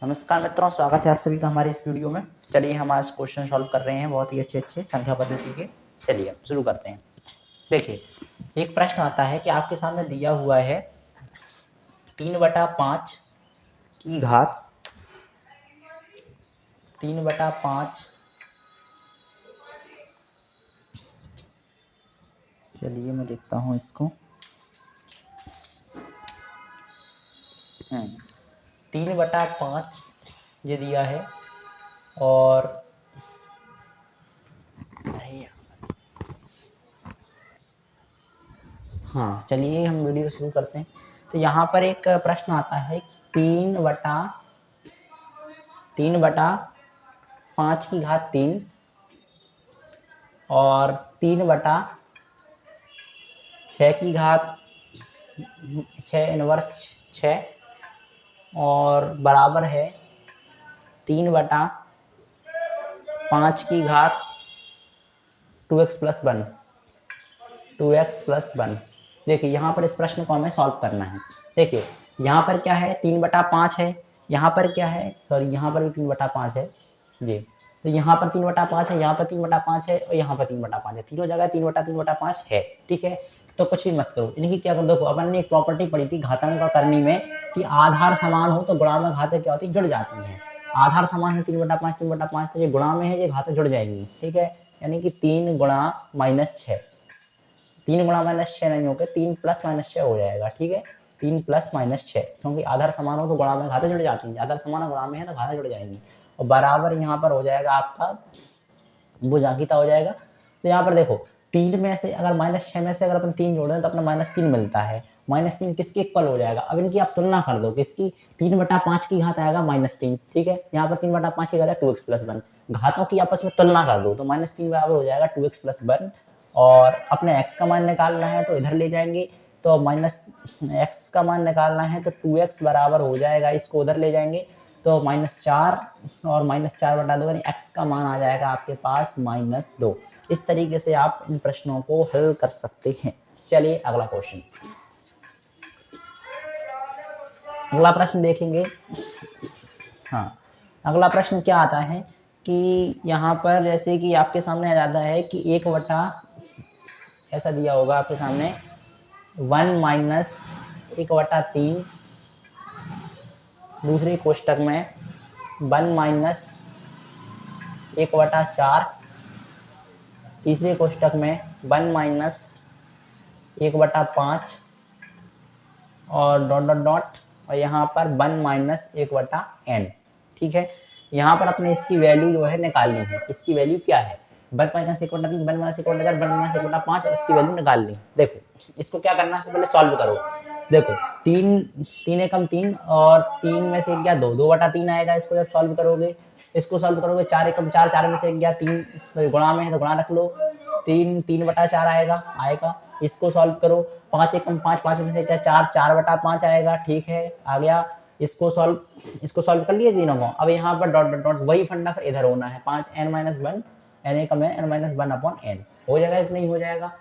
नमस्कार मित्रों, स्वागत है आप सभी का हमारे इस वीडियो में। चलिए हम आज क्वेश्चन सॉल्व कर रहे हैं बहुत ही अच्छे संख्या पद्धति के। चलिए अब शुरू करते हैं। देखिए, एक प्रश्न आता है कि आपके सामने दिया हुआ है 3/5 की घात 3/5। चलिए मैं देखता हूँ इसको। 3/5 ये दिया है और हाँ, चलिए हम वीडियो शुरू करते हैं। तो यहाँ पर एक प्रश्न आता है 3/5 की घात 3 और 3/6 की घात 6 इनवर्स 6 और बराबर है 3/5 की घात 2x+1। देखिए यहाँ पर इस प्रश्न को हमें सॉल्व करना है। देखिए यहाँ पर क्या है, 3/5 है, यहाँ पर क्या है, सॉरी यहाँ पर भी 3/5 है जी। तो यहाँ पर 3/5 है, यहाँ पर 3/5 है और यहाँ पर 3/5 है, तीनों जगह 3/3/5 है। ठीक है, तो कुछ भी मत करो, इनकी क्या करो। देखो अपन ने एक प्रॉपर्टी पढ़ी थी घातांक करनी में कि आधार समान हो तो गुणा में घातें क्या होती है, जुड़ जाती हैं। आधार समान है 3/5 तो ये गुणा में है, ये घातें जुड़ जाएंगी। ठीक है, यानी कि 3 गुणा -6, 3 गुणा -6 नहीं होकर 3 + -6 हो जाएगा। ठीक है, 3 + -6, क्योंकि आधार समान हो तो गुणा में घातें जुड़ जाती हैं, आधार समान गुणा में है तो घातें जुड़ जाएंगी। और बराबर यहाँ पर हो जाएगा आपका भुजांकिता हो जाएगा। तो यहाँ पर देखो 3 में से अगर -6 में से अगर अपन 3 जोड़ें तो अपना -3 मिलता है। -3 किसके इक्वल हो जाएगा, अब इनकी आप तुलना कर दो, किसकी, 3/5 की घात आएगा -3। ठीक है, यहाँ पर 3/5 की घात है 2x+1, घातों की आपस में तुलना कर दो तो -3 बराबर हो जाएगा 2x+1। और अपने x का मान निकालना है तो इधर ले जाएंगे, तो -x का मान निकालना है तो 2x बराबर हो जाएगा, इसको उधर ले जाएंगे तो -4 और -4/2 यानी x का मान आ जाएगा आपके पास -2। इस तरीके से आप इन प्रश्नों को हल कर सकते हैं। चलिए अगला क्वेश्चन, अगला प्रश्न देखेंगे। हाँ, अगला प्रश्न क्या आता है कि यहाँ पर जैसे कि आपके सामने आ जाता है कि 1/, ऐसा दिया होगा आपके सामने 1 - 1/3, दूसरे कोष्टक में 1 - 1/4, तीसरे कोष्टक में 1 - 1/5 और डॉट डॉट डॉट, और यहाँ पर 1 - 1/n। ठीक है, यहाँ पर अपने इसकी वैल्यू जो है निकालनी है। इसकी वैल्यू क्या है, 1 - 1/3, 1 - 1/4, 1 - 1/5, और इसकी वैल्यू निकालनी। देखो इसको क्या करना है, पहले सॉल्व करो। देखो 3 एकम 3 और 3 में से गया 2, 2/3 आएगा। इसको जब सॉल्व करोगे, इसको सॉल्व करोगे 4 एकम 4, 4 में से गया 3, तो गुणा में है तो गुणा रख लो, 3/4 आएगा। इसको सॉल्व करो, 5 एकम 5, 5 में से क्या 4, 4/5 आएगा। ठीक है, आ गया। इसको सॉल्व कर लिए तीनों को। अब यहाँ पर डॉट डॉट डॉट, वही फंडा फिर इधर होना है, 5n-1, n एकम है n-1/n हो जाएगा, इतना ही हो जाएगा।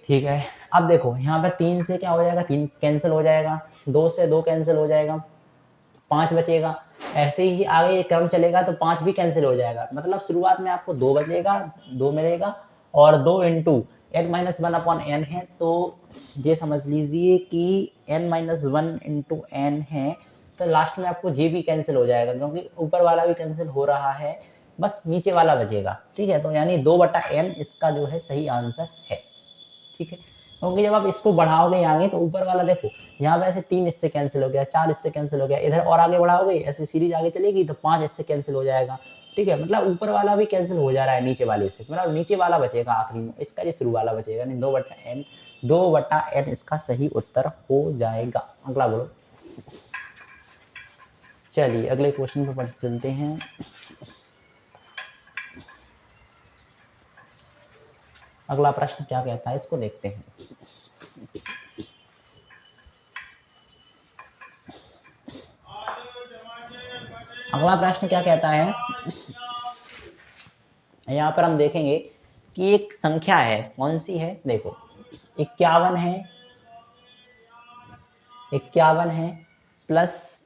ठीक है, अब देखो यहाँ पर 3 से क्या हो जाएगा, 3 कैंसिल हो जाएगा, 2 से 2 कैंसिल हो जाएगा, 5 बचेगा। ऐसे ही आगे ये क्रम चलेगा तो 5 भी कैंसिल हो जाएगा। मतलब शुरुआत में आपको 2 बचेगा, 2 मिलेगा, और 2 इंटू n-1/n है, तो ये समझ लीजिए कि n-1 इंटू n है। तो लास्ट में आपको जे भी कैंसिल हो जाएगा, क्योंकि ऊपर वाला भी कैंसिल हो रहा है, बस नीचे वाला बचेगा। ठीक है, तो यानी 2/n इसका जो है सही आंसर है। ठीक है, क्योंकि जब आप इसको बढ़ाओगे आगे तो ऊपर वाला देखो, यहाँ पे ऐसे 3 इससे कैंसिल हो गया, 4 इससे कैंसिल हो गया, इधर और आगे बढ़ाओगे ऐसे सीरीज आगे चलेगी तो 5 इससे कैंसिल हो जाएगा। ठीक है, मतलब ऊपर वाला भी कैंसिल हो जा रहा है नीचे वाले से, मतलब नीचे वाला बचेगा आखिरी में, इसका ये शुरू वाला बचेगा। नहीं, 2/n इसका सही उत्तर हो जाएगा। अगला बोलो। चलिए अगले क्वेश्चन पर चलते हैं। अगला प्रश्न क्या कहता है, इसको देखते हैं। अगला प्रश्न क्या कहता है, यहाँ पर हम देखेंगे कि एक संख्या है, कौन सी है, देखो 51 है, 51 है प्लस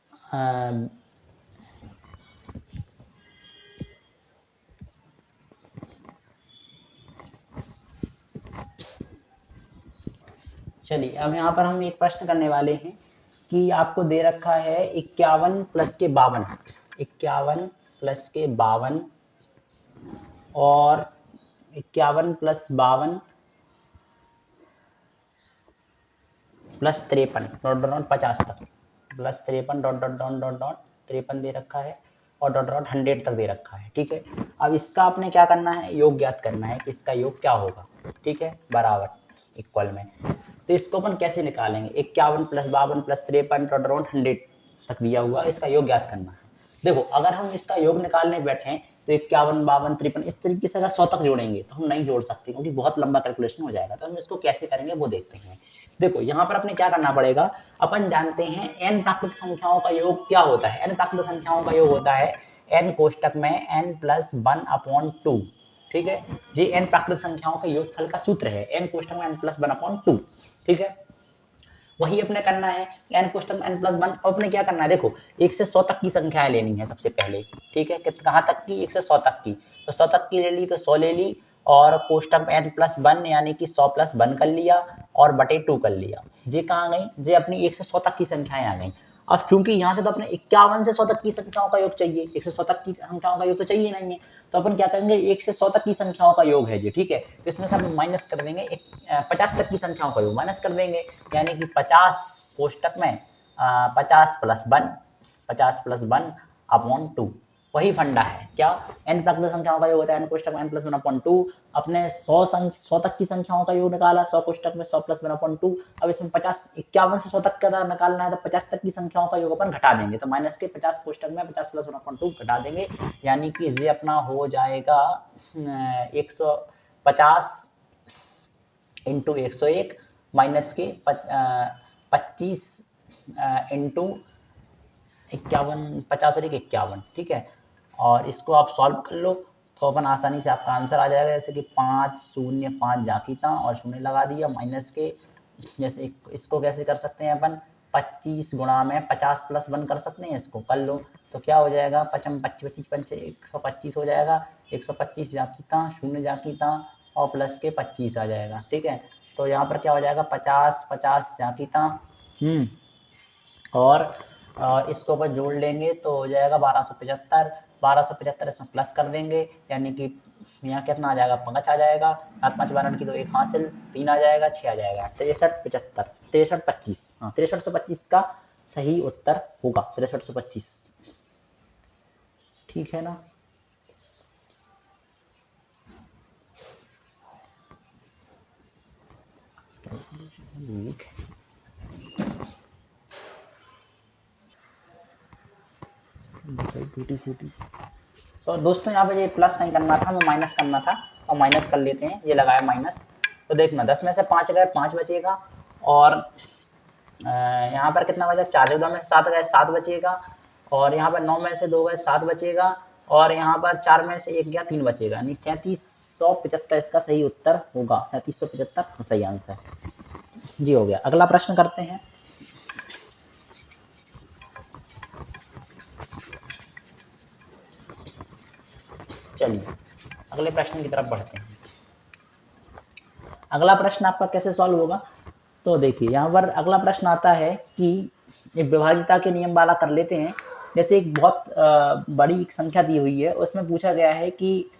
चलिए अब यहाँ पर हम एक प्रश्न करने वाले हैं कि आपको दे रखा है 51 प्लस के 52, 51 प्लस के 52 और 51 plus 52 plus 53 dot dot dot 50 तक, plus 53 dot dot dot dot dot 53 दे रखा है और डॉट डॉट 100 तक दे रखा है। ठीक है, अब इसका आपने क्या करना है, योग ज्ञात करना है कि इसका योग क्या होगा। ठीक है, बराबर इक्वल में, तो इसको अपन कैसे निकालेंगे, 51 प्लस 52 प्लस 53 डॉट डॉट 100 तक दिया हुआ, इसका योग ज्ञात करना है। देखो अगर हम इसका योग निकालने बैठे तो 51 52 53 इस तरीके से अगर 100 तक जोड़ेंगे तो हम नहीं जोड़ सकते क्योंकि बहुत लंबा कैलकुलेशन हो जाएगा। तो हम इसको कैसे करेंगे वो देखते हैं। देखो यहाँ पर अपने क्या करना पड़ेगा, अपन जानते हैं n प्राकृतिक संख्याओं का योग क्या होता है। n प्राकृतिक संख्याओं का योग होता है n कोष्टक में n प्लस 1/2। ठीक है, ये n प्राकृतिक संख्याओं के योगफल का सूत्र है, n कोष्टक में n प्लस 1/2। ठीक है, वही अपने करना है n कोष्टक में n प्लस 1। अब अपने क्या करना है, देखो 1 से 100 तक की संख्याएं लेनी है सबसे पहले। ठीक है, कहाँ तक की, 1 से 100 तक की, तो 100 तक की ले ली तो 100 ले ली और कोष्टक में n प्लस 1 यानी कि 100 प्लस 1 कर लिया और बटे 2 कर लिया। ये कहाँ गई, ये अपनी 1 से 100 तक की संख्याएं आ गई। अब चूंकि यहाँ से तो अपने 51 से 100 तक की संख्याओं का योग चाहिए, 1 से 100 तक की संख्याओं का योग तो चाहिए नहीं है, तो अपन क्या करेंगे, 1 से 100 तक की संख्याओं का योग है जी। ठीक है, तो इसमें से हम माइनस कर देंगे 50 तक की संख्याओं का योग माइनस कर देंगे, यानी कि 50 कोष्टक में 50 प्लस 1, 50 प्लस 1 अपॉन 2। वही फंडा है क्या, n प्राकृतिक संख्याओं का योग होता है n कोष्टक में n प्लस 1/2। अपने 100 तक की संख्याओं का योग निकाला, 100 कोष्टक में 100 प्लस 1/2। अब इसमें 51 से 100 तक का निकालना है तो 50 तक की संख्याओं का योग अपन घटा देंगे, तो माइनस के 50 कोष्टक में 50 प्लस 1/2 घटा देंगे, यानी कि ये अपना हो जाएगा 150 इंटू 101 माइनस के 25 इंटू 51, 50 और 51। ठीक है, और इसको आप सॉल्व कर लो तो अपन आसानी से आपका आंसर आ जाएगा, जैसे कि 5 0 5 जाकीता और 0 लगा दिया माइनस के, जैसे इसको कैसे कर सकते हैं अपन, 25 गुणा में 50 प्लस 1 कर सकते हैं, इसको कर लो तो क्या हो जाएगा, 25 25 125 हो जाएगा, 125 जाकीता 0 जाकीता और प्लस के 25 आ जाएगा। ठीक है, तो यहाँ पर क्या हो जाएगा, 50 50 जाकीता और इसको अपन जोड़ लेंगे तो हो जाएगा 1275, 1275 इसमें प्लस कर देंगे, यानी कि यहाँ कितना आ जाएगा, 5 आ जाएगा, 7 5 12 की तो 1 हासिल, 3 आ जाएगा, 6 आ जाएगा, 63 75 63 25, हाँ 6325 का सही उत्तर होगा 6325। ठीक है ना, तो दोस्तों यहाँ पे ये प्लस नहीं करना था, हमें माइनस करना था, और माइनस कर लेते हैं, ये लगाया माइनस, तो देखना 10 में से 5 गए 5 बचेगा, और यहाँ पर कितना बचा, 4 2 में से 7 गए 7 बचेगा, और यहाँ पर 9 में से 2 गए 7 बचेगा, और यहाँ पर 4 में से 1 गया 3 बचेगा, यानी 3775 इसका सही उत्तर होगा, 3775 सही आंसर जी हो गया। अगला प्रश्न करते हैं। चलिए अगले प्रश्न की तरफ बढ़ते हैं। अगला प्रश्न आपका कैसे सॉल्व होगा, तो देखिए यहाँ पर अगला प्रश्न आता है कि एक विभाज्यता के नियम वाला कर लेते हैं। जैसे एक बहुत बड़ी एक संख्या दी हुई है, उसमें पूछा गया है कि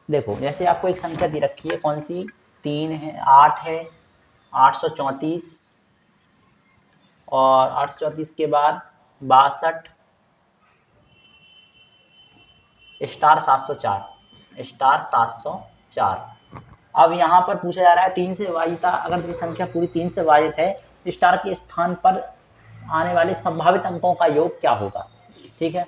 देखो जैसे आपको एक संख्या दी रखी है, कौन सी, 3 है 8 है 834 और 834 के बाद 62 स्टार 704 स्टार 704। अब यहाँ पर पूछा जा रहा है 3 से विभाजिता, अगर ये संख्या पूरी 3 से विभाजित है तो स्टार के स्थान पर आने वाले संभावित अंकों का योग क्या होगा। ठीक है,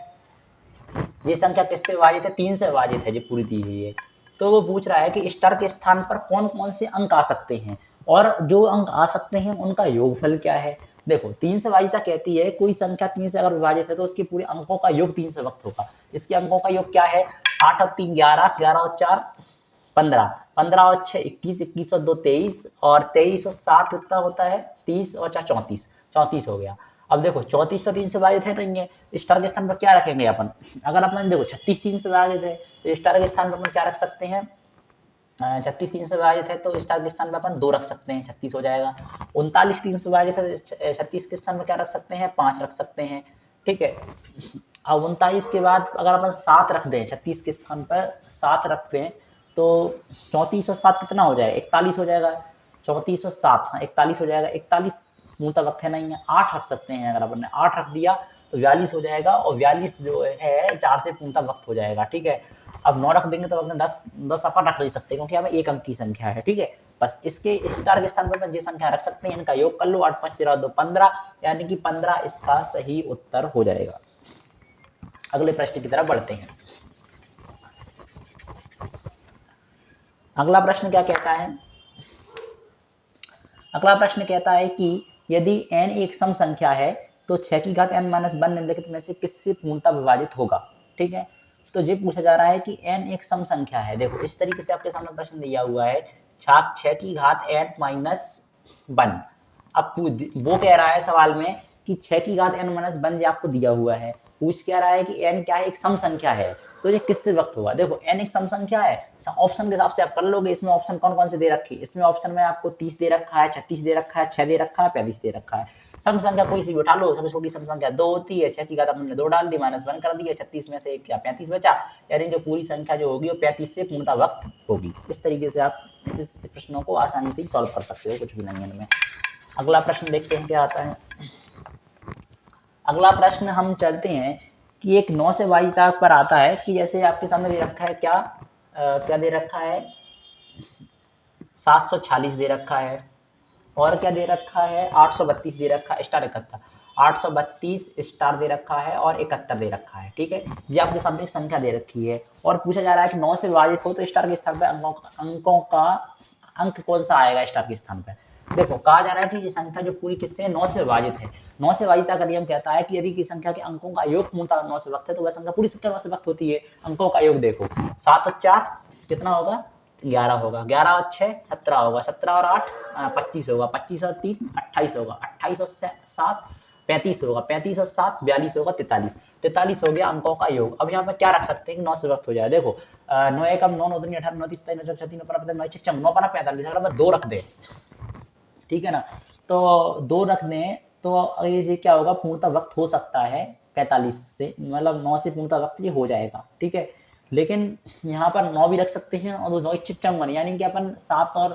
ये संख्या किससे विभाजित है, 3 से विभाजित है, ये पूरी दी हुई है, तो वो पूछ रहा है कि स्टार के स्थान पर कौन कौन से अंक आ सकते हैं और जो अंक आ सकते हैं उनका योगफल क्या है। देखो 3 से विभाजिता कहती है कोई संख्या 3 से अगर विभाजित है तो उसके पूरे अंकों का योग 3 से वक्त होगा। इसके अंकों का योग क्या है, 8 और 3 11, 11 और 4 15, 15 और 6 21, 21 और 2 23 और 23 और 7 कितना होता है 30 और 4 34, 34 हो गया। अब देखो 34 तो 3 से विभाजित है नहीं है, स्टार के स्थान पर क्या रखेंगे अपन, अगर अपन देखो 36 3 से विभाजित है तो स्टार के स्थान पर अपन क्या रख सकते हैं 36 3 से विभाजित है तो स्टार के स्थान पे अपन 2 रख सकते हैं, 36 हो जाएगा। 39 3 से विभाजित है तो 36 के स्थान पे क्या रख सकते हैं, 5 रख सकते हैं, ठीक है। अब 39 के बाद अगर अपन 7 रख दें, 36 के स्थान पर 7 रख दें तो 34 और 7 कितना हो जाएगा, 41 हो जाएगा। 34 और 7, हाँ 41 हो जाएगा। 41 मूलतः वक्त है नहीं है, 8 रख सकते हैं। अगर अपन ने 8 रख दिया तो 42 हो जाएगा, और 42 जो है 4 से पूर्णतः वक्त हो जाएगा, ठीक है। अब 9 रख देंगे तो अपने 10 अपन रख नहीं सकते क्योंकि हमें एक अंक की संख्या है, ठीक है। बस इसके स्टार के स्थान पर जो संख्या रख सकते हैं इनका योग कर लो, 8 5 13 2 15, यानी कि 15 इसका सही उत्तर हो जाएगा। अगले प्रश्न की तरफ बढ़ते हैं। अगला प्रश्न क्या कहता है, अगला प्रश्न कहता है कि यदि n एक सम संख्या है तो 6 की घात n माइनस 1 निम्नलिखित में से किससे पूर्णतः विभाजित होगा, ठीक है। तो ये पूछा जा रहा है कि n एक सम संख्या है। देखो इस तरीके से आपके सामने प्रश्न दिया हुआ है, 6 की घात n माइनस 1। अब वो कह रहा है सवाल में कि 6 की घात n माइनस 1 आपको दिया हुआ है, पूछ क्या रहा है कि n क्या है, एक सम संख्या है, तो ये किससे वक्त होगा। देखो n एक सम संख्या है, ऑप्शन के हिसाब से आप कर लोगे। इसमें ऑप्शन कौन कौन से दे रखे, इसमें ऑप्शन में आपको 30 दे रखा है, 36 दे रखा है, 6 दे रखा है, 35 दे रखा है। सम संख्या कोई सी भी उठा लो, सबसे छोटी सम संख्या 2 होती है। 6 की घात हमने 2 डाल दी, माइनस 1 कर दिया, 36 में से एक क्या 35 बचा, यानी जो पूरी संख्या जो होगी वो 35 से पूर्णतः वक्त होगी। इस तरीके से आप इस प्रश्नों को आसानी से सॉल्व कर सकते हो, कुछ भी नहीं है इनमें। अगला प्रश्न देखते हैं क्या आता है। अगला प्रश्न हम चलते हैं कि एक 9 से वाजिता पर आता है कि जैसे आपके सामने दे रखा है क्या दे रखा है, 746 दे रखा है, और क्या दे रखा है, 832 दे रखा है, स्टार 71, 832 स्टार दे रखा है, और 71 दे रखा है, ठीक है। ये आपके सामने एक संख्या दे रखी है और पूछा जा रहा है कि 9 से विभाजित हो तो स्टार के स्थान पर अंकों का अंक कौन सा आएगा स्टार के स्थान पर। देखो कहा जा रहा है कि ये संख्या जो पूरी किससे 9 से विभाजित है। 9 से विभाजिता का नियम कहता है कि यदि की संख्या के अंकों का योग पूर्णतः 9 से वक्त है तो वह संख्या पूरी संख्या 9 से वक्त होती है। अंकों का योग देखो, 7 और 4 कितना होगा, 11 होगा, 11 और 6 17 होगा, 17 और 8 25 होगा, 25 और 3 28 होगा, 28 और 7 35 होगा, 35 और 7 42 होगा, 43 हो गया अंकों का योग। अब यहाँ पर क्या रख सकते हैं कि 9 से वक्त हो जाए। देखो 9 एकम 9 9 18 9 30 9 36 9 6 9 45, अगर 2 रख दे, ठीक है ना, तो 2 रख दें तो ये क्या होगा, पूर्णतः वक्त हो सकता है 45 से, मतलब 9 से पूर्णतः वक्त ये हो जाएगा, ठीक है। लेकिन यहाँ पर 9 भी रख सकते हैं और 9 55, यानी कि अपन 7 और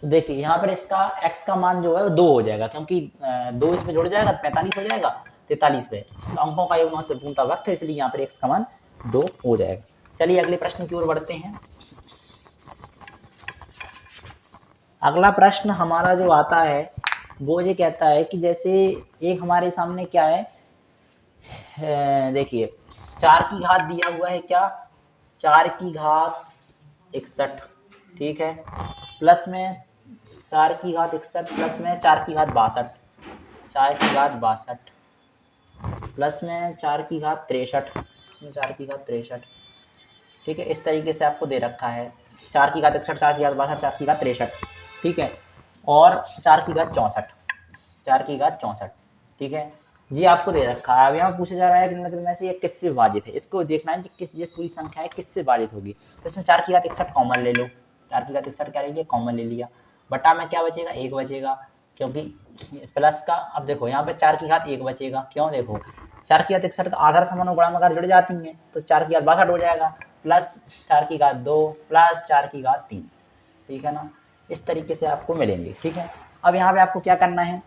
तो देखिए यहाँ पर इसका x का मान जो है वो 2 हो जाएगा, क्योंकि 2 इसमें जुड़ जाएगा 45 हो जाएगा 43 पे, तो अंकों का योग 9 से पूर्णतः वक्त है, इसलिए यहाँ पर x का मान 2 हो जाएगा। चलिए अगले प्रश्न की ओर बढ़ते हैं। अगला प्रश्न हमारा जो आता है वो ये कहता है कि जैसे एक हमारे सामने क्या है, देखिए 4 की घात दिया हुआ है, क्या 4 की घात 61, ठीक है, प्लस में 4 की घात 61 प्लस में 4 की घात 62, 4 की घात 62 प्लस में 4 की घात 63, इसमें 4 की घात 63, ठीक है। इस तरीके से आपको दे रखा है 4 की घात 61, 4 की घात 62, 4 की घात 63, ठीक है, और 4 की घात 64, 4 की घात 64, ठीक है। ये आपको दे रखा है। अब यहाँ पूछा जा रहा है कि में से ये किससे विभाजित है, इसको देखना है कि किस ये पूरी संख्या है किससे विभाजित होगी। तो इसमें 4 की घात 61 कॉमन ले लो, 4 की घात 61 क्या लेंगे, कॉमन ले लिया, बटा में क्या बचेगा, 1 बचेगा, क्योंकि प्लस का, अब देखो यहाँ पे 4 की घात 1 बचेगा, क्यों, देखो 4 की घात 61 का आधार समान गुणाकार जुड़ जाती हैं, तो 4 की घात 62 हो जाएगा, प्लस 4 की घात 2 प्लस 4 की घात 3, ठीक है ना। इस तरीके से आपको मिलेंगे, ठीक है। अब यहाँ पे आपको क्या करना है,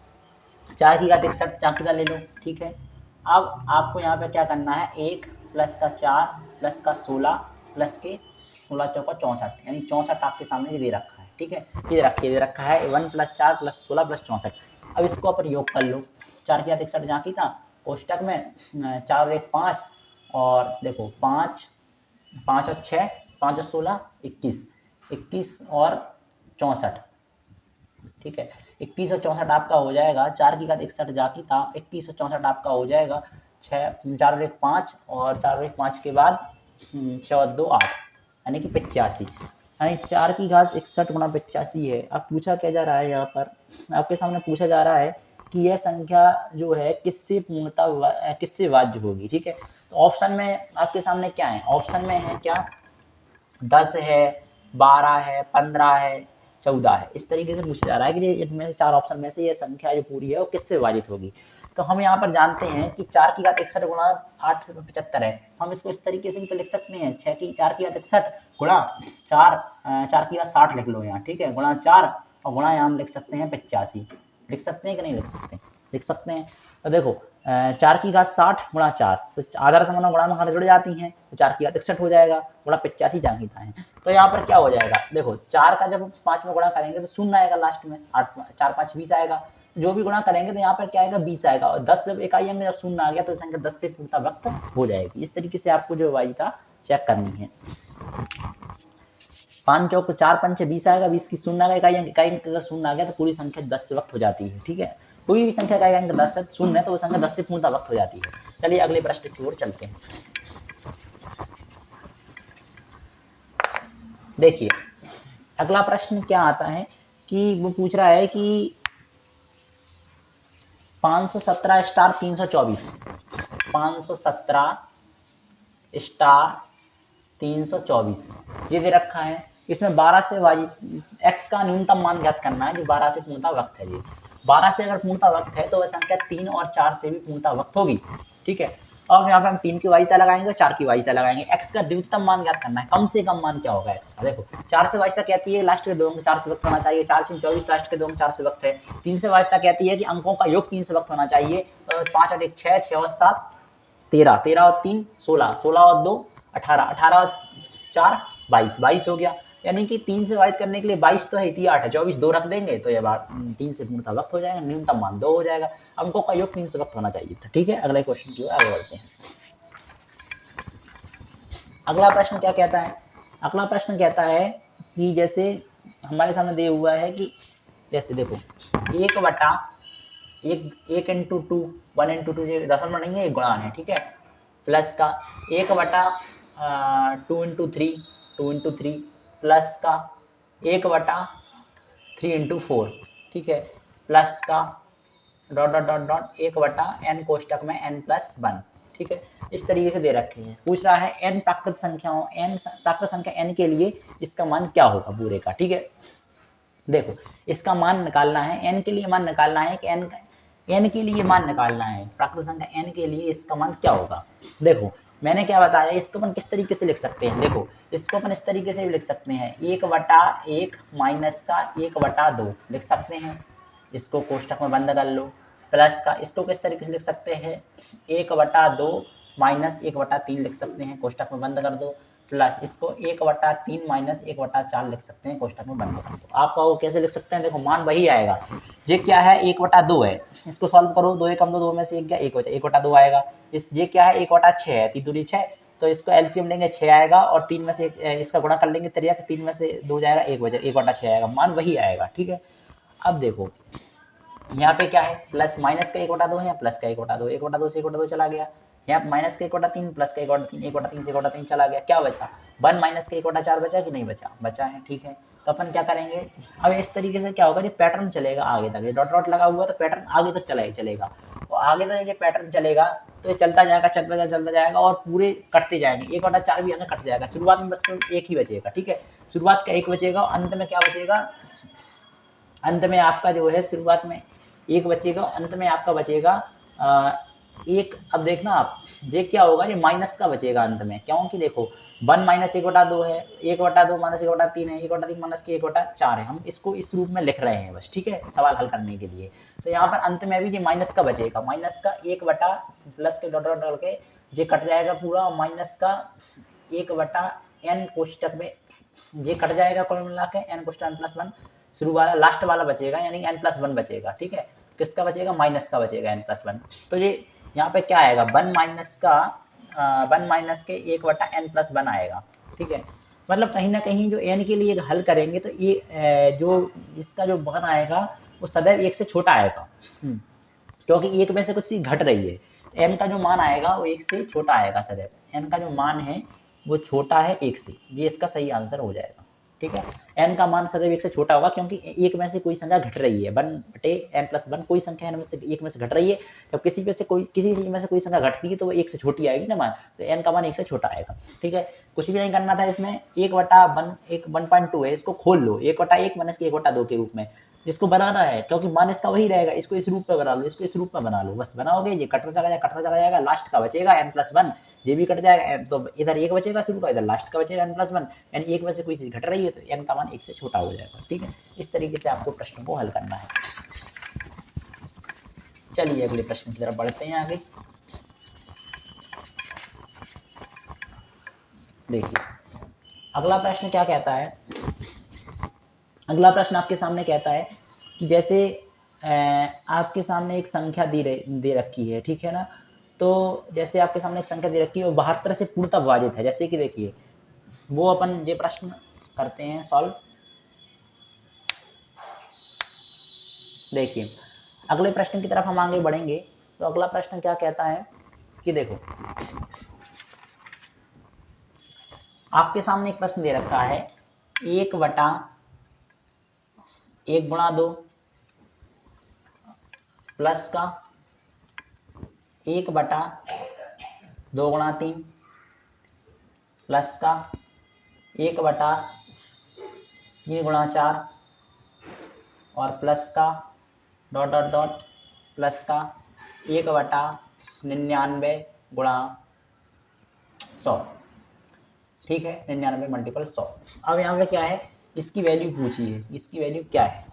4 की घात 61 4 का ले लो, ठीक है। अब आपको यहाँ पे क्या करना है, 1 प्लस का 4 प्लस का 16 प्लस के 16 चौका 64, यानी 64 आपके सामने ये दे रखा है, ठीक है। ये दे रखा है 1 प्लस 4 प्लस 16 प्लस 64। अब इसको अपन योग कर लो, 4 की घात 61 जहाँ की था कोष्टक में 4 और 1 5, और देखो 5 और 6 5 और 16 21 और 64, ठीक है। 21 और 64 आपका हो जाएगा, 4 की घात 61 जाकी था, 21 और 64 आपका हो जाएगा 6 4 और 1 5, और 4 और 1 5 के बाद 6 और 2 8, यानी कि 85, यानी 4 की घात 61 गुणा 85 है। अब पूछा क्या जा रहा है, यहाँ पर आपके सामने पूछा जा रहा है कि यह संख्या जो है किससे पूर्णतः किससे वाज्य होगी। ठीक है, तो ऑप्शन में आपके सामने क्या है, ऑप्शन में है क्या 10 है, 12 है, 15 है, 14 है। इस तरीके से पूछा जा रहा है कि इनमें से 4 ऑप्शन में से ये संख्या जो पूरी है वो किससे विभाजित होगी। तो हम यहाँ पर जानते हैं कि 4 की घात 61 गुणा 8 75 है। हम इसको इस तरीके से भी तो लिख सकते हैं, 6 की 4 की घात 61 गुणा 4 की घात 60 लिख लो यहाँ, ठीक है, गुणा 4 और गुणा यहाँ हम लिख सकते हैं 85। लिख सकते हैं कि नहीं लिख सकते, लिख सकते हैं। तो देखो 4 की घात 60 गुणा 4, तो आधार संख्या गुणा में जुड़ जाती हैं, तो 4 की घात 61 हो जाएगा गुणा 85 जहाँ की तहाँ है। तो यहाँ पर क्या हो जाएगा, देखो 4 का जब 5 में गुणा करेंगे तो शून्य आएगा लास्ट में, 8 4 5 20 आएगा, जो भी गुणा करेंगे तो यहाँ पर क्या आएगा 20 आएगा, और 10 जब इकाई अंक जब शून्य आ गया तो संख्या 10 से पूर्णतः व्यक्त हो जाएगी। इस तरीके से आपको जो विभाज्यता चेक करनी है। 5 चौक 4 पंचे 20 आएगा, 20 की शून्य आएगा इकाई अंक अगर शून्य आ गया तो पूरी संख्या 10 से व्यक्त हो जाती है। ठीक है, कोई भी संख्या का इकाई अंक 10 है शून्य है तो वो संख्या 10 से पूर्णतः व्यक्त हो जाती है। चलिए अगले प्रश्न की ओर चलते हैं। देखिए अगला प्रश्न क्या आता है कि वो पूछ रहा है कि 517 स्टार 324, 517 स्टार 324 ये दे रखा है। इसमें 12 से विभाजित x का न्यूनतम मान ज्ञात करना है जो 12 से पूर्णतः व्यक्त है। ये 12 से अगर पूर्णतः व्यक्त है तो वह संख्या 3 और 4 से भी पूर्णतः व्यक्त होगी। ठीक है, और यहाँ पे हम 3 की विभाज्यता लगाएंगे और 4 की विभाज्यता लगाएंगे। x का न्यूनतम मान ज्ञात करना है, कम से कम मान क्या होगा x का। देखो 4 से विभाज्यता कहती है लास्ट के दो अंक 4 से व्यक्त होना चाहिए, 4 से 24 लास्ट के दो अंक 4 से व्यक्त है। 3 से विभाज्यता कहती है कि अंकों का योग 3 से व्यक्त होना चाहिए, 5 और 1 6, 6 और 7 13, 13 और 3 16, 16 और 2 18, 18 और 4 22, 22 हो गया। यानी कि 3 से विभाजित करने के लिए 22 तो है, 8 है, 24 2 रख देंगे तो ये बार 3 से पूर्णतः व्यक्त हो जाएगा, न्यूनतम मान 2 हो जाएगा। अंकों का योग 3 से व्यक्त होना चाहिए था। ठीक है, अगले क्वेश्चन की ओर आगे बढ़ते हैं। अगला प्रश्न क्या कहता है, अगला प्रश्न कहता है कि जैसे हमारे सामने दिया हुआ है कि जैसे देखो 1 इंटू 2 1 इंटू 2 दशमलव नहीं है, एक गुणा है। ठीक है, प्लस का 1/2 इंटू 3 2 इंटू 3 प्लस का 1/3 इंटू 4। ठीक है, प्लस का dot dot dot dot 1/n कोष्टक में n+1। ठीक है, इस तरीके से दे रखे हैं। पूछ रहा है n प्राकृत संख्याओं n प्राकृत संख्या n के लिए इसका मान क्या होगा पूरे का। ठीक है, देखो इसका मान निकालना है, n के लिए मान निकालना है कि n के लिए मान निकालना है, प्राकृत संख्या n के लिए इसका मान क्या होगा। देखो मैंने क्या बताया, इसको अपन किस तरीके से लिख सकते हैं, देखो इसको अपन इस तरीके से भी लिख सकते हैं 1/1 माइनस का 1/2 लिख सकते हैं, इसको कोष्टक में बंद कर लो। प्लस का इसको किस तरीके से लिख सकते हैं 1/2 माइनस 1/3 लिख सकते हैं, कोष्टक में बंद कर दो। प्लस इसको 1/3 माइनस 1/4 लिख सकते हैं, कोष्टक में बंद कर दो। आपका वो कैसे लिख सकते हैं, देखो मान वही आएगा, ये क्या है 1/2 है, इसको सॉल्व करो, 2 कम 2 में से 1 गया 1/2 आएगा। इस ये क्या है 1/6 है, 3 दूनी 6, तो इसको एलसीएम लेंगे 6 आएगा और 3 में से इसका गुणा कर लेंगे त्रिया, 3 में से 2 जाएगा 1/6 आएगा, मान वही आएगा। ठीक है, अब देखो यहाँ पे क्या है प्लस माइनस का 1/2 है, प्लस का 1/2, 1/2 से 1/2 चला गया, यहाँ माइनस का 1/3 प्लस का 1/3, 1/3 से 1/3 चला गया, क्या बचा 1 माइनस का 1/4 बचा कि नहीं बचा, बचा है। ठीक है, तो अपन क्या करेंगे, अब इस तरीके से क्या होगा, ये पैटर्न चलेगा आगे तक, ये डॉट डॉट लगा हुआ तो पैटर्न आगे तक चलेगा, और आगे तक ये पैटर्न चलेगा तो ये चलता जाएगा और पूरे कटते जाएंगे, 1/4 भी कट जाएगा, शुरुआत में बस एक ही बचेगा। ठीक है, शुरुआत का 1 बचेगा, अंत में क्या बचेगा, अंत में आपका जो है शुरुआत में 1 बचेगा, अंत में आपका बचेगा 1। अब देखना आप ये क्या होगा, ये माइनस का बचेगा अंत में, क्योंकि देखो 1 माइनस 1/2 है, 1/2 माइनस 1/3 है, 1/3 माइनस के 1/4 है, हम इसको इस रूप में लिख रहे हैं बस। ठीक है, सवाल हल करने के लिए। तो यहाँ पर अंत में भी ये माइनस का बचेगा, माइनस का 1 बटा प्लस के डॉट डॉट डाल के ये कट जाएगा पूरा, माइनस का 1/n कोष्टक में ये कट जाएगा कुल मिला के, n कोष्टक n+1 शुरू वाला लास्ट वाला बचेगा, यानी n+1 बचेगा। ठीक है, किसका बचेगा, माइनस का बचेगा n+1। तो ये यहाँ पे क्या आएगा 1 माइनस के 1/n+1 आएगा। ठीक है, मतलब कहीं ना कहीं जो n के लिए हल करेंगे तो ये जो इसका जो मान आएगा वो सदैव 1 से छोटा आएगा, क्योंकि 1 में से कुछ चीज घट रही है, n का जो मान आएगा वो 1 से छोटा आएगा, सदैव n का जो मान है वो छोटा है 1 से, ये इसका सही आंसर हो जाएगा। ठीक है। n का मान सदैव 1 से छोटा होगा क्योंकि एक में से कोई संख्या घट रही है, 1/n+1 कोई संख्या n में से एक में से घट रही है। जब किसी चीज में से कोई संख्या घटती है तो वो 1 से छोटी आएगी ना मान, तो n का मान 1 से छोटा आएगा। ठीक है, कुछ भी नहीं करना था इसमें। 1/1 है, इसको खोल लो 1/1 माइनस 1/2 के रूप में, जिसको बनाना है क्योंकि मान इसका वही रहेगा। इसको इस रूप में बना लो, इसको इस रूप में बना लो, बस बनाओगे। ये कटता चला जाएगा, लास्ट का बचेगा n+1, ये भी कट जाएगा, तो इधर एक बचेगा शुरू का, इधर लास्ट का बचेगा n+1, यानी एक में से कोई चीज घट रही है तो n का मान 1 से छोटा हो जाएगा। ठीक है, इस तरीके से आपको प्रश्न को हल करना है। चलिए अगले प्रश्न की तरफ बढ़ते हैं आगे। देखिए अगला प्रश्न क्या कहता है। अगला प्रश्न आपके सामने कहता है कि जैसे आपके सामने एक संख्या दे रखी है, ठीक है ना। तो जैसे आपके सामने एक संख्या दे रखी है और 72 से पूर्णतः विभाजित है, जैसे कि देखिए वो अपन ये प्रश्न करते हैं सॉल्व। देखिए अगले प्रश्न की तरफ हम आगे बढ़ेंगे। तो अगला प्रश्न क्या कहता है कि देखो आपके सामने एक प्रश्न दे रखा है 1/1 × 2 प्लस का 1/2 × 3 प्लस का 1/3 × 4 और प्लस का ... प्लस का 1/99 × 100। ठीक है, 99 मल्टीपल 100। अब यहाँ पे क्या है, इसकी वैल्यू पूछी है, इसकी वैल्यू क्या है।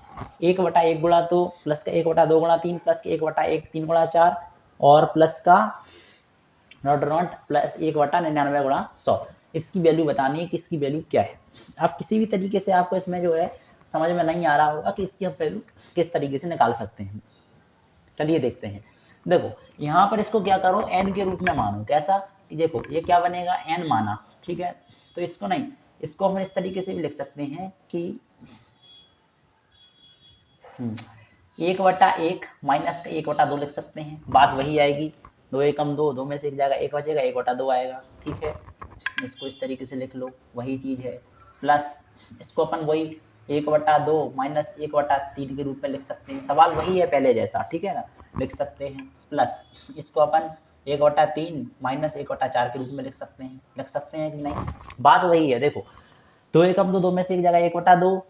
1/1 × 2 प्लस का 1/2 × 3 प्लस का 1/1 3 × 4 और प्लस का ... प्लस 1/99 × 100। इसकी वैल्यू बतानी है कि इसकी वैल्यू क्या है। आप किसी भी तरीके से आपको इसमें जो है समझ में नहीं आ रहा होगा कि इसकी हम वैल्यू किस तरीके से निकाल सकते हैं। चलिए देखते हैं। देखो यहाँ पर इसको क्या करो, n के रूप में मानो। कैसा कि देखो ये क्या बनेगा, n माना, ठीक है। तो इसको नहीं, इसको हम इस तरीके से भी लिख सकते हैं कि 1/1 माइनस का 1/2 लिख सकते हैं। बात वही आएगी, 2 एकम 2, 2 में से एक जाएगा, 1 बचेगा, 1/2 आएगा। ठीक है, इसको इस तरीके से लिख लो, वही चीज है। प्लस इसको अपन वही 1/2 माइनस 1/3 के रूप में लिख सकते हैं। सवाल वही है पहले जैसा, ठीक है ना, लिख सकते हैं। प्लस इसको अपन 1/3 माइनस 1/4 के रूप में लिख सकते हैं कि नहीं। बात वही है। देखो 2 एकम 2, 2 में से एक जगह 1/2,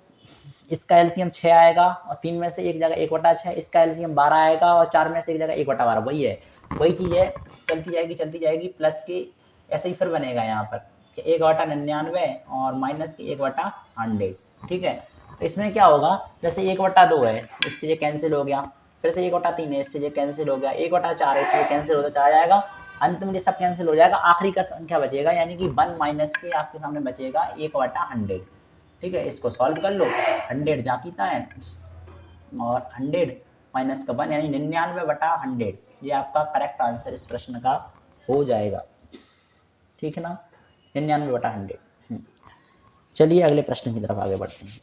इसका एलसीएम 6 आएगा और 3 में से एक जगह 1/6, इसका एलसीएम 12 आएगा और 4 में से एक जगह 1/12। वही है, वही चीज है, चलती जाएगी। प्लस के ऐसे ही फिर बनेगा यहाँ पर 1/99 और माइनस के 1/100। ठीक है, तो इसमें क्या होगा, जैसे 1/2 है, इससे ये कैंसिल हो गया, फिर से 1/3 है, इससे ये कैंसिल हो गया, 1/4 है, इससे कैंसिल होता चला जाएगा, अंत में ये सब कैंसिल हो जाएगा, आखिरी का संख्या बचेगा, यानी कि 1 माइनस के आपके सामने बचेगा 1/100। ठीक है, इसको सॉल्व कर लो, 100 जाकीता है और 100 माइनस का 1 यानी 99/100, ये आपका करेक्ट आंसर इस प्रश्न का हो जाएगा। ठीक है ना, 99/100। चलिए अगले प्रश्न की तरफ आगे बढ़ते हैं।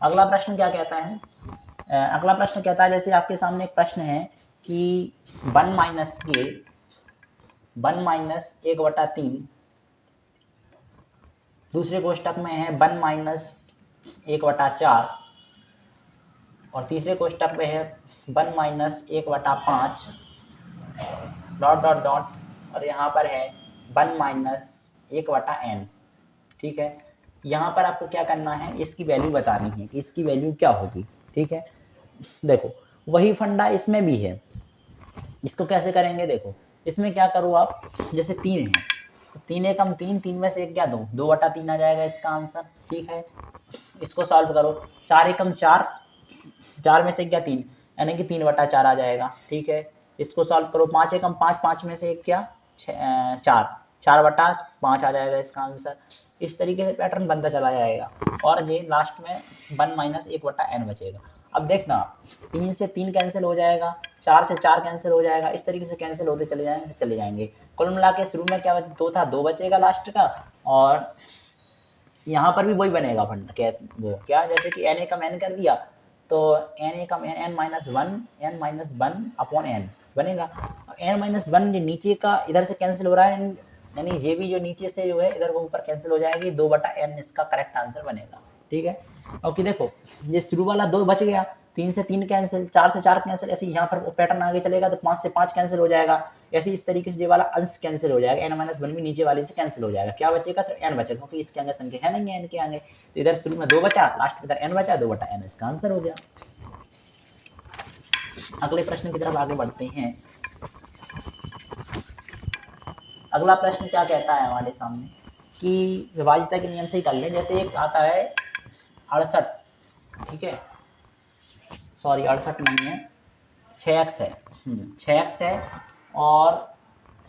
अगला प्रश्न क्या कहता है, अगला प्रश्न कहता है जैसे आपके सामने एक प्रश्न है कि 1 माइनस 1/3, दूसरे कोष्टक में है 1 माइनस 1/4 और तीसरे कोष्टक में है 1 माइनस 1/5 ... और यहाँ पर है 1 माइनस 1/n। ठीक है, यहाँ पर आपको क्या करना है, इसकी वैल्यू बतानी है कि इसकी वैल्यू क्या होगी। ठीक है, देखो वही फंडा इसमें भी है। इसको कैसे करेंगे, देखो इसमें क्या करो आप, जैसे 3 है तो 3 एकम 3, 3 में से एक क्या 2/3 आ जाएगा इसका आंसर। ठीक है, इसको सॉल्व करो, 4 एकम 4, 4 में से क्या 3, यानी कि 3/4 आ जाएगा। ठीक है, इसको सॉल्व करो, 5 एकम 5, 5 में से एक क्या 4, 4/5 आ जाएगा इसका आंसर। इस तरीके से पैटर्न बनता चला जाएगा और ये लास्ट में 1 माइनस 1/n बचेगा। अब देखना 3 से 3 कैंसिल हो जाएगा, 4 से 4 कैंसिल हो जाएगा, इस तरीके से कैंसिल होते चले जाएंगे। कुल मिला के शुरू में क्या 2 था, 2 बचेगा लास्ट का, और यहाँ पर भी वही बनेगा फंड क्या जैसे कि n एकम n कर दिया तो n एकम n minus 1 n upon n, बनेगा। n-1 जो नीचे का इधर से कैंसिल हो रहा है, यानी ये भी जो नीचे से जो है इधर वो ऊपर कैंसिल हो जाएगी, 2/n इसका करेक्ट आंसर बनेगा। ठीक है, ओके देखो ये शुरू वाला 2 बच गया, 3 से 3 कैंसिल, 4 से 4 कैंसिल, ऐसे यहाँ पर पैटर्न आगे चलेगा तो 5 से 5 कैंसिल हो जाएगा, ऐसे इस तरीके से ये वाला अंश कैंसिल हो जाएगा, n-1 भी नीचे वाले से कैंसिल हो जाएगा, क्या बचेगा सिर्फ n बचेगा, क्योंकि इसके आगे संख्या है नहीं है n के आगे, तो इधर शुरू में 2 बचा, लास्ट में इधर n बचा, 2/n इसका आंसर हो गया। अगले प्रश्न की तरफ आगे बढ़ते हैं। अगला प्रश्न क्या कहता है हमारे सामने कि विभाज्यता के नियम से ही कर लें। जैसे एक आता है 68, ठीक है, सॉरी 68 नहीं है, 6x है, 6x है और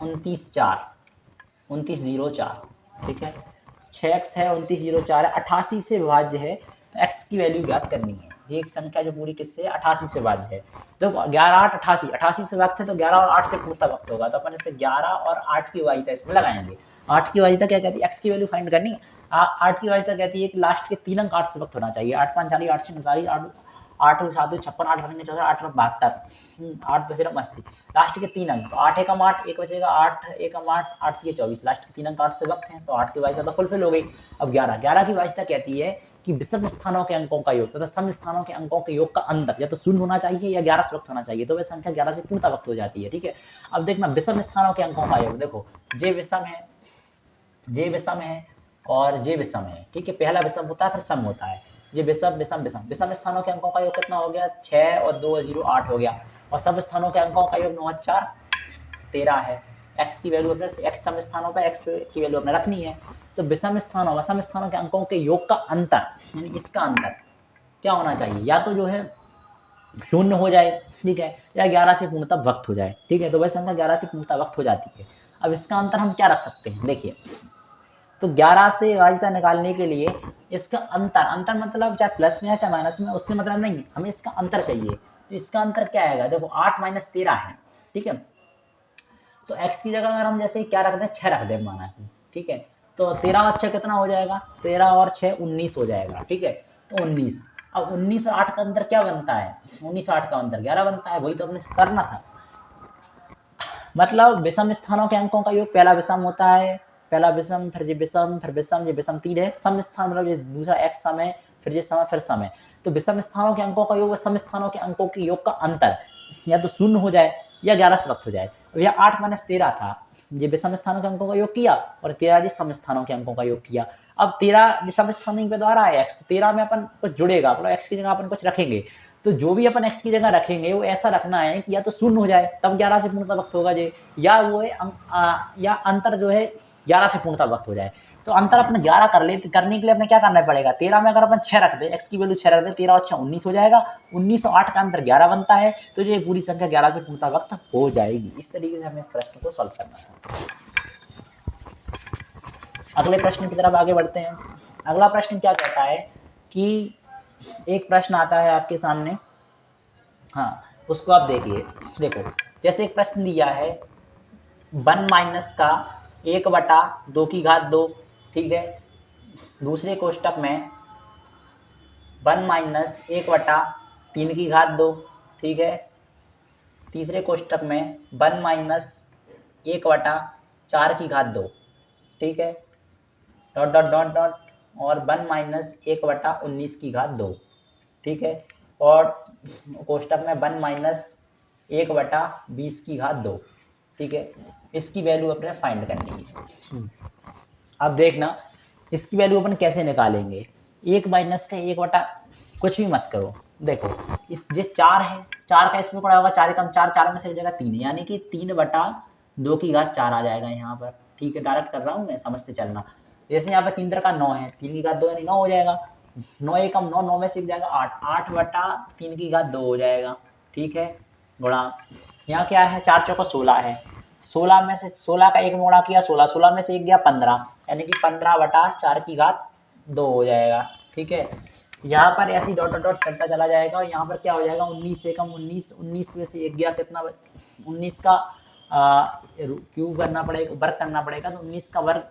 2904, ठीक है, 6x है 2904 है, 88 से विभाज्य है, तो x की वैल्यू ज्ञात करनी है। ये एक संख्या जो पूरी किससे 88 से विभाज्य है, तो 11 8 88, 88 से वक्त है तो 11 और 8 से पूर्णता वक्त होगा, तो अपन इसे 11 और 8 की विभाज्यता इसमें लगाएंगे। 8 की विभाज्यता क्या कहती है, x की वैल्यू फाइंड करनी है। 8 की विभाज्यता कहती है कि लास्ट के 3 अंक 8 से वक्त होना चाहिए, 8 5 40, 8 6 40, 8 7 56, 8 8 14, 8 72, 8 बचे 80, लास्ट के 3 अंक, तो 8 एकम 8, एक बचेगा 8 एकम 8, 8 के 24, लास्ट के 3 अंक 8 से वक्त हैं, तो 8 की विभाज्यता तो फुलफिल हो गई। अब 11 की विभाज्यता कहती है कि विषम स्थानों के अंकों का योग तथा सम स्थानों के अंकों के योग का अंतर या तो 0 होना चाहिए या 11 से वक्त होना चाहिए, तो वह संख्या 11 से पूर्णता वक्त हो जाती है। ठीक है, अब देखना विषम स्थानों के अंकों का योग, देखो जे विषम है, जे विषम है और जे विषम है, ठीक है, पहला विषम होता है फिर सम होता है, ये विषम विषम विषम, विषम स्थानों के अंकों का योग कितना हो गया, 6 और 2 0 8 हो गया, और सम स्थानों के अंकों का योग 9 4 13 है। x की वैल्यू अपने x सम स्थानों पर x की वैल्यू अपने रखनी है, तो विषम स्थानों सम स्थानों के अंकों के योग का अंतर यानी इसका अंतर क्या होना चाहिए, या तो जो है 0 हो जाए, ठीक है, या 11 से पूर्णतः वक्त हो जाए, ठीक है, तो वह संख्या 11 से पूर्णतः वक्त हो जाती है। अब इसका अंतर हम क्या रख सकते हैं, देखिए, तो 11 से विभाज्यता निकालने के लिए इसका अंतर मतलब चाहे प्लस में है चाहे माइनस में, उससे मतलब नहीं, हमें इसका अंतर चाहिए, तो इसका अंतर क्या आएगा, देखो 8 - 13 है, ठीक है, तो x की जगह अगर हम जैसे क्या रख दें, 6 रख दें माना, ठीक है, तो 13 और 6 कितना हो जाएगा, 13 और 6 19 हो जाएगा, ठीक है, तो 19, अब 19 और 8 का अंतर क्या बनता है, 19 और 8 का अंतर 11 बनता है, वही तो अपने करना था। मतलब विषम स्थानों के अंकों का योग पहला विषम होता है, पहला विषम फिर ये विषम फिर विषम, ये विषम 3 है, सम स्थान मतलब ये दूसरा x सम है, फिर ये सम फिर सम है, तो विषम स्थानों के अंकों का योग व सम स्थानों के अंकों के योग का अंतर या तो 0 हो जाए या 11 से वक्त हो जाए। यह 8 - 13 था, ये विषम स्थानों के अंकों का योग किया और 13 ये सम स्थानों के अंकों का योग किया। अब 13 विषम स्थानों के द्वारा है x, तो 13 में अपन कुछ जुड़ेगा, मतलब x की जगह अपन कुछ रखेंगे, तो जो भी अपन x की जगह रखेंगे वो ऐसा रखना है कि या तो 0 हो जाए तब 11 से पूर्णतः वक्त होगा जे, या वो है या अंतर जो है 11 से पूर्णतः वक्त हो जाए। तो अंतर अपने 11 करने के लिए अपने क्या करना पड़ेगा, 13 में अगर अपन 6 रख दे, x की वैल्यू 6 रख दे, 13 और 6 19 हो जाएगा, 19 और 8 का अंतर 11 बनता है, तो ये पूरी संख्या 11 से पूर्णतः वक्त हो जाएगी। इस तरीके से हमें इस प्रश्न को सॉल्व करना है। अगले प्रश्न की तरफ आगे बढ़ते हैं। अगला प्रश्न क्या कहता है कि एक प्रश्न आता है आपके सामने, हाँ उसको आप देखिए, देखो जैसे एक प्रश्न दिया है 1 माइनस का 1/2, ठीक है, दूसरे कोष्टक में 1 माइनस 1/3, ठीक है, तीसरे कोष्टक में 1 माइनस 1/4, ठीक है, डॉट डॉट डॉट डॉट, और 1 माइनस 1/19, ठीक है, और कोष्टक में 1 माइनस 1/20, ठीक है, इसकी वैल्यू अपने फाइंड करनी है। अब देखना इसकी वैल्यू अपन कैसे निकालेंगे, 1 माइनस का 1 कुछ भी मत करो, देखो इस ये 4 है, 4 का इसमें पड़ा होगा, 4 कम 4, 4 में से एक जगह 3 है, यानी कि 3/2 आ जाएगा यहाँ पर, ठीक है, डायरेक्ट कर रहा हूँ मैं, समझते चलना। जैसे यहाँ पर 3 का 9 है, 3/2 यानी 9 हो जाएगा, 9 एकम 9, 9 में से एक जाएगा 8, 8/3 हो जाएगा, ठीक है, गुणा यहाँ क्या है, 4 चौका 16 है, 16 में से 16 का एक गुणा किया 16, 16 में से एक गया 15, यानी कि 15/4 हो जाएगा, ठीक है। यहाँ पर ऐसी डॉट डॉट डॉट चलता चला जाएगा, और यहाँ पर क्या हो जाएगा 19 एकम 19, 19 में से एक गया कितना, 19 का क्यूब करना पड़ेगा, वर्ग करना पड़ेगा, तो 19 का वर्ग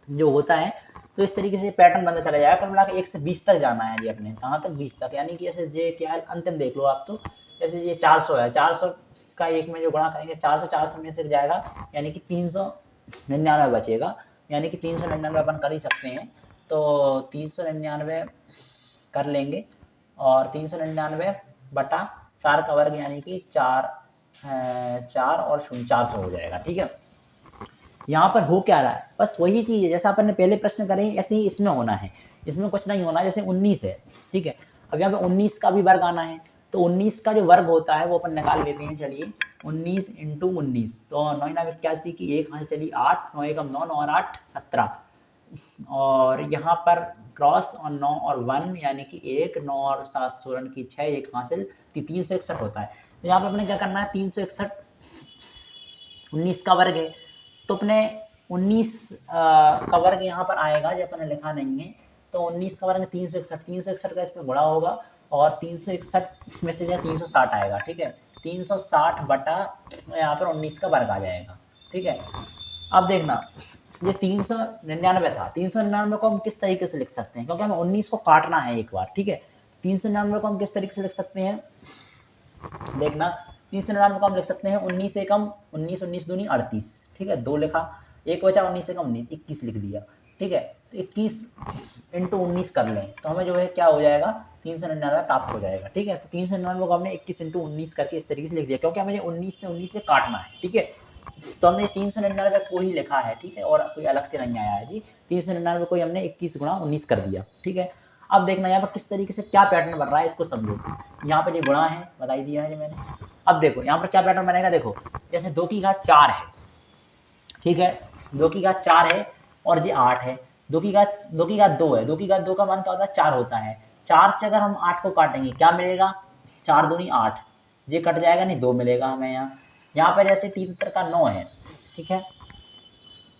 जो होता है, तो इस तरीके से पैटर्न बनता चला जाएगा। कुल मिला के 1 से 20 तक जाना है जी अपने, कहाँ तक 20 तक, यानी कि ऐसे ये क्या है अंतिम देख लो आप, तो जैसे ये 400 है, 400 का एक में जो गुणा करेंगे 400 में से जाएगा, यानी कि 399 बचेगा, यानी कि 399 अपन कर ही सकते हैं। तो 399 कर लेंगे और 399 बटा 4 का वर्ग यानी कि 4 और 400 हो जाएगा। ठीक है, यहाँ पर हो क्या रहा है, बस वही चीज़ है जैसा अपन ने पहले प्रश्न करे ऐसे ही इसमें होना है, इसमें कुछ नहीं होना। जैसे 19 है, ठीक है, अब यहाँ पे 19 का भी वर्ग आना है, तो 19 का जो वर्ग होता है वो अपन निकाल लेते हैं। चलिए 19 × 19, तो 9×81 की 1 हाथ से चली 8, 9 एकम 9, 9 और 8 17, और यहाँ पर क्रॉस और 9 और 1 यानी कि 1, 9 और 7 16 की 6, 1 हासिल 361 होता है। तो यहाँ पर अपने क्या करना है, 361 19 का वर्ग है, तो अपने 19 का वर्ग यहाँ पर आएगा, जो अपने लिखा नहीं है, तो 19 का वर्ग 361 का इसमें गुणा होगा और 361 में से जो 360 आएगा। ठीक है, 360 बटा यहाँ पर 19 का वर्ग आ जाएगा। ठीक है, अब देखना ये 399 था, 399 को हम किस तरीके से लिख सकते हैं, क्योंकि हमें 19 को काटना है एक बार। ठीक है, 399 को हम किस तरीके से लिख सकते हैं, देखना 399 को हम लिख सकते हैं 19 एकम 19, 19 दूनी 38। ठीक है, 2 लिखा, 1 बचा, 19 एकम 19, 21 लिख दिया। ठीक है, तो 21 × 19 कर लें तो हमें जो है क्या हो जाएगा, 399 प्राप्त हो जाएगा। ठीक है, तो 399 को हमने 21 × 19 करके इस तरीके से लिख दिया, क्योंकि हमें 19 से काटना है। ठीक है, तो हमने 399 को ही लिखा है। ठीक है, और कोई अलग से नहीं आया है जी, 399 को हमने 21 × 19 कर दिया। ठीक है, अब देखना यहाँ पर किस तरीके से क्या पैटर्न बन रहा है, इसको समझो। यहाँ पर ये गुणा है, बता ही दिया है मैंने। अब देखो यहाँ पर क्या पैटर्न बनेगा, देखो जैसे 2 की घात 4 है, ठीक है, 2 की घात 4 है और ये 8 है, 2 की घात 2 है, 2 की घात 2 का मान क्या होता है, 4 होता है। 4 से अगर हम 8 को काटेंगे क्या मिलेगा, 4 दूनी 8, ये कट जाएगा, नहीं 2 मिलेगा हमें यहाँ पर जैसे 3 का 9 है। ठीक है,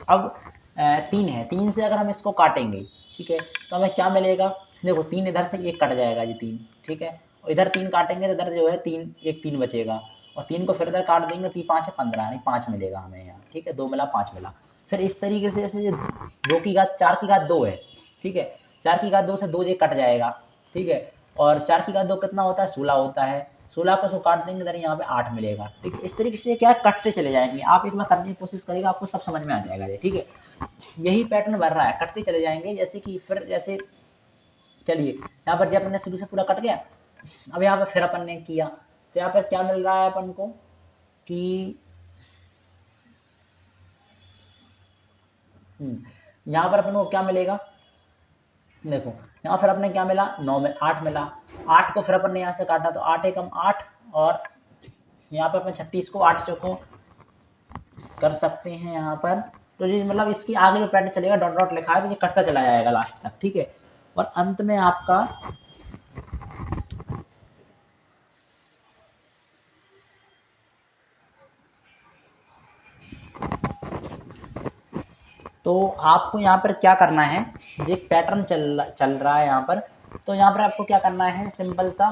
अब 3 है, 3 से अगर हम इसको काटेंगे, ठीक है, तो हमें क्या मिलेगा, देखो 3 इधर से 1 कट जाएगा जी 3। ठीक है, और इधर 3 काटेंगे तो इधर जो है 3 बचेगा, और 3 को फिर इधर काट देंगे तो 5 है 15, यानी 5 मिलेगा हमें यहाँ। ठीक है, 2 मिला 5 मिला। फिर इस तरीके से जैसे 2 की घात 4 की घात 2 है, ठीक है, 4 की घात 2 से 2 ये कट जाएगा। ठीक है, और 4 की घात 2 कितना होता है, 16 होता है, 16 को काट देंगे इधर यहाँ पे 8 मिलेगा। ठीक है, इस तरीके से क्या कटते चले जाएंगे, आप एक बार करने की कोशिश करेगा, आपको सब समझ में आ जाएगा ये। ठीक है, यही पैटर्न बन रहा है, कटते चले जाएंगे, जैसे कि फिर जैसे चलिए यहाँ पर जब अपने शुरू से पूरा कट गया, अब यहाँ पर फिर अपन ने किया, तो यहाँ पर क्या मिल रहा है अपन को कि यहाँ पर अपन को क्या मिलेगा, देखो यहाँ फिर अपने क्या मिला, 9 में 8 मिला, 8 को फिर अपन ने यहाँ से काटा तो 8 एकम 8, और यहाँ पर अपन 36 को 8 चौको कर सकते हैं यहाँ पर। तो ये मतलब इसकी आगे जो पैटर्न चलेगा, डॉट डॉट लिखा है तो ये कटता चला जाएगा लास्ट तक। ठीक है, और अंत में आपका तो आपको यहाँ पर क्या करना है, ये पैटर्न चल रहा है यहाँ पर, तो यहाँ पर आपको क्या करना है, सिंपल सा,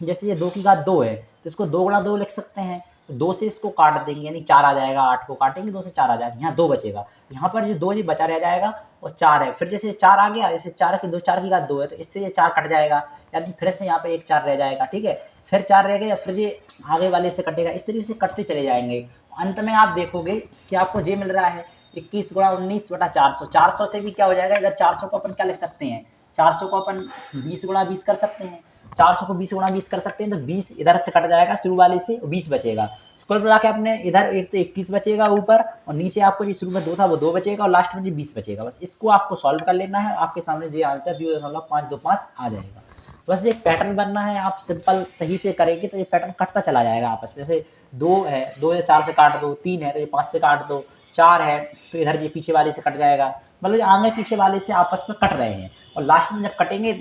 जैसे ये 2 की घात 2 है तो इसको 2 × 2 लिख सकते हैं, तो 2 से इसको काट देंगे यानी 4 आ जाएगा, 8 को काटेंगे 2 से 4 आ जाएगा, यहाँ 2 बचेगा, यहाँ पर जो 2 बचा रह जाएगा और 4 है, फिर जैसे 4 आ गया, जैसे 4 की घात 2 है तो इससे ये 4 कट जाएगा, यानी फिर से यहाँ पर एक 4 रह जाएगा। ठीक है, फिर 4 रह गया, फिर ये आगे वाले से कटेगा, इस तरीके से कटते चले जाएंगे। अंत में आप देखोगे कि आपको ये मिल रहा है 21 × 19 बटा 400। 400 से भी क्या हो जाएगा, इधर 400 को अपन क्या लिख सकते हैं, 400 को अपन 20 × 20 कर सकते हैं, 400 को 20 × 20 कर सकते हैं, तो 20 इधर से कट जाएगा शुरू वाले से, 20 बचेगा। कुल मिला के अपने इधर एक तो 21 बचेगा ऊपर, और नीचे आपको जो शुरू में 2 था वो 2 बचेगा, और लास्ट में जो 20 बचेगा। बस इसको आपको सॉल्व कर लेना है, आपके सामने जो आंसर 0.525 आ जाएगा। बस एक पैटर्न बनना है, आप सिंपल सही से करेंगे तो ये पैटर्न कटता चला जाएगा आपस में। जैसे 2 है, 2 या 4 से काट दो, 3 है तो ये 5 से काट दो, 4 है तो इधर ये पीछे वाले से कट जाएगा, मतलब आगे पीछे वाले से आपस में कट रहे हैं, और लास्ट में जब कटेंगे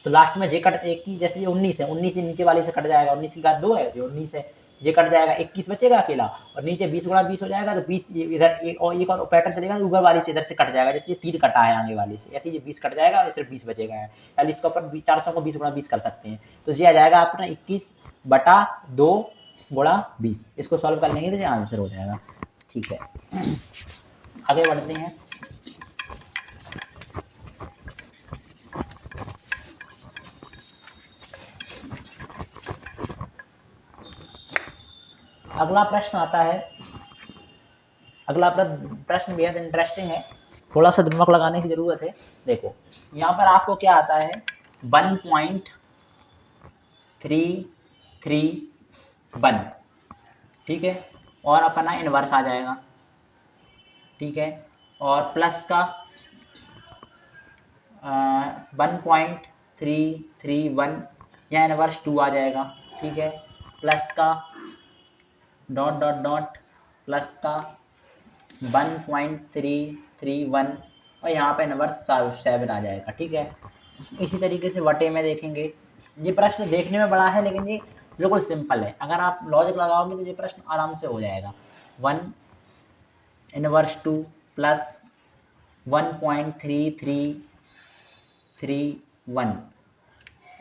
तो लास्ट में जे कट एक की, जैसे ये 19 है, 19 से नीचे वाले से कट जाएगा, 19 की घात 2 है, जो 19 है, ये कट जाएगा, 21 बचेगा अकेला, और नीचे 20 × 20 हो जाएगा, तो 20 इधर एक और पैटर्न चलेगा, ऊपर वाले से इधर से कट जाएगा, जैसे ये 3 कटा है आगे वाले से, ऐसे ये 20 कट जाएगा, सिर्फ 20 बचेगा है, यानी इसको अपन 400 को 20 × 20 कर सकते हैं, तो ये आ जाएगा अपना 21/2 × 20। इसको सॉल्व कर लेंगे तो ये आंसर हो जाएगा। ठीक है, आगे बढ़ते हैं। अगला प्रश्न आता है, अगला प्रश्न बेहद इंटरेस्टिंग है, थोड़ा सा दिमाग लगाने की जरूरत है। देखो यहाँ पर आपको क्या आता है 1.331, ठीक है, और अपना इनवर्स आ जाएगा, ठीक है, और प्लस का 1.331 या इनवर्स 2 आ जाएगा, ठीक है, प्लस का डॉट डॉट डॉट प्लस का 1.331 और यहाँ पे इनवर्स 7 आ जाएगा, ठीक है। इसी तरीके से वटे में देखेंगे, ये प्रश्न देखने में बड़ा है लेकिन ये बिल्कुल सिंपल है, अगर आप लॉजिक लगाओगे तो ये प्रश्न आराम से हो जाएगा। 1 इनवर्स 2 प्लस 1.3331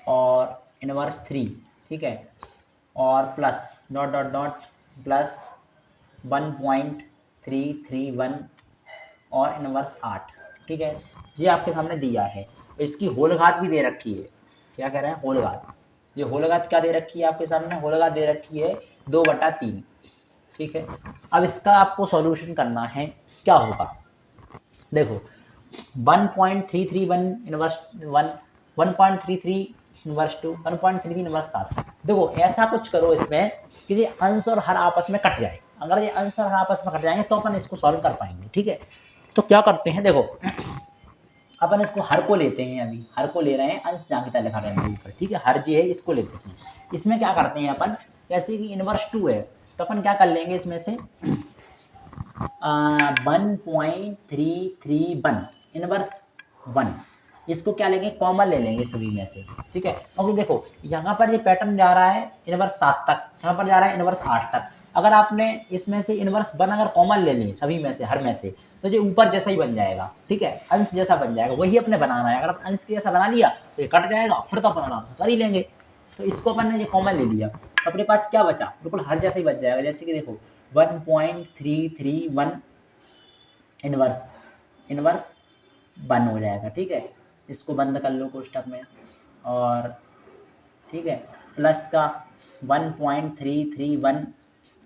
और इनवर्स 3, ठीक है, और plus dot dot dot plus 1.331 और इनवर्स 8, ठीक है। ये आपके सामने दिया है, इसकी होल घात भी दे रखी है। क्या कह रहे हैं? होल घात। ये होल घात क्या दे रखी है आपके सामने? होल घात दे रखी है 2/3, ठीक है। अब इसका आपको सॉल्यूशन करना है, क्या होगा देखो 1.331 इनवर्स 1, 1.33 इनवर्स 2, 1.33 इनवर्स 7। देखो ऐसा कुछ करो इसमें कि ये अंश और हर आपस में कट जाए। अगर ये अंश और हर आपस में कट जाएंगे तो अपन इसको सॉल्व कर पाएंगे, ठीक है। तो क्या करते हैं, देखो अपन इसको हर को लेते हैं, अभी हर को ले रहे हैं, अंश जहाँ की लिखा रहे हैं ऊपर, ठीक है, हर जी है इसको लेते हैं। इसमें क्या करते हैं अपन, जैसे कि इनवर्स 2 है तो अपन क्या कर लेंगे इसमें से 1.331 इनवर्स 1, इसको क्या लेंगे, कॉमन ले लेंगे सभी में से, ठीक है। क्योंकि देखो यहाँ पर ये पैटर्न जा रहा है इनवर्स 7 तक, यहाँ पर जा रहा है इनवर्स 8 तक। अगर आपने इसमें से इनवर्स 1 अगर कॉमन ले लें सभी में से, हर में से, तो ये ऊपर जैसा ही बन जाएगा, ठीक है, अंश जैसा बन जाएगा, वही अपने बनाना है। अगर आप अंश के जैसा बना लिया तो ये कट जाएगा, फिर तो अपन आराम से कर ही लेंगे। तो इसको अपन ने ये कॉमन ले लिया, अपने पास क्या बचा, बिल्कुल हर जैसा ही बच जाएगा। जैसे कि देखो 1.331 इनवर्स 1 हो जाएगा, ठीक है। इसको बंद कर लो कोष्टक में, और ठीक है, प्लस का 1.331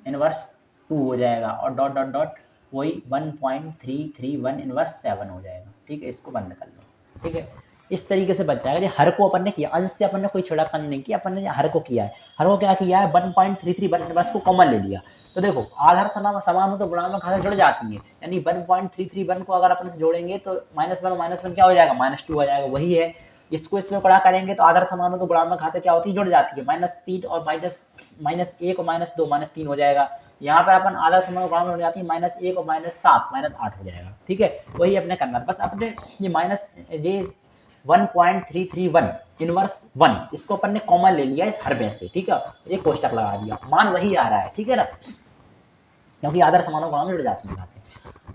इनवर्स 2 हो जाएगा, और डॉट डॉट डॉट वही 1.331 इनवर्स 7 हो जाएगा, ठीक है। इसको बंद कर लो, ठीक है। इस तरीके से बच जाएगा। ये हर को अपन ने किया, अंश से अपन ने कोई छेड़खानी नहीं किया, अपन ने हर को किया है। हर को क्या किया है, 1.331 इनवर्स को कॉमन ले लिया। तो देखो आधार समान हो तो गुणात्मक घातें जुड़ जाती हैं, यानी 1.331 को अगर अपन से जोड़ेंगे तो -1 क्या हो जाएगा, -2 हो जाएगा, वही है। इसको इसमें गुणा करेंगे तो आधार समान हो तो गुणात्मक घातें क्या होती है, जुड़ जाती है, -3 और -1 और -2 -3 हो जाएगा। यहाँ पर अपन आधार समान गुणा हो जाती है, -1 और -7 -8 हो जाएगा, ठीक है। वही अपने करना है, बस अपने ये 1.331 इनवर्स 1 इसको अपन ने कॉमन ले लिया इस हर में से, ठीक है। ये कोष्टक लगा दिया, मान वही आ रहा है, ठीक है ना, क्योंकि आधार समानों गुणा में जुड़ जाती है।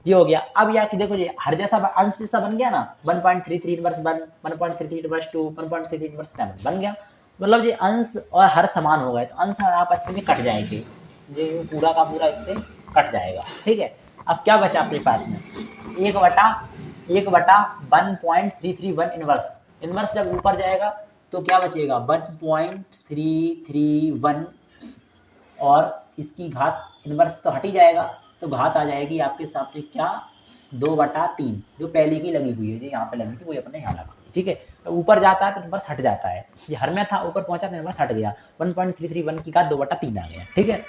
ये हो गया। अब यार कि देखो ये हर जैसा अंश जैसा बन गया ना, 1.33 इनवर्स 1, 1.33 इनवर्स 2, 1.33 इनवर्स 7 बन गया। मतलब ये अंश और हर समान हो गए तो अंश और आपस में कट जाएंगे, ये पूरा का पूरा इससे कट जाएगा, ठीक है। अब क्या बचा अपने पास में, 1/1.331 इनवर्स। इनवर्स जब ऊपर जाएगा तो क्या बचेगा, 1.331 और इसकी घात, इनवर्स तो हट ही जाएगा तो घात आ जाएगी आपके सामने क्या, 2/3, जो पहले की लगी हुई है, जो यहाँ पे लगी थी वही अपने यहाँ लगा, ठीक है। तो ऊपर जाता है तो इनवर्स हट जाता है, ये हर में था, ऊपर पहुंचा तो इनवर्स हट गया, 1.331 की घात 2/3 आ गया, ठीक है।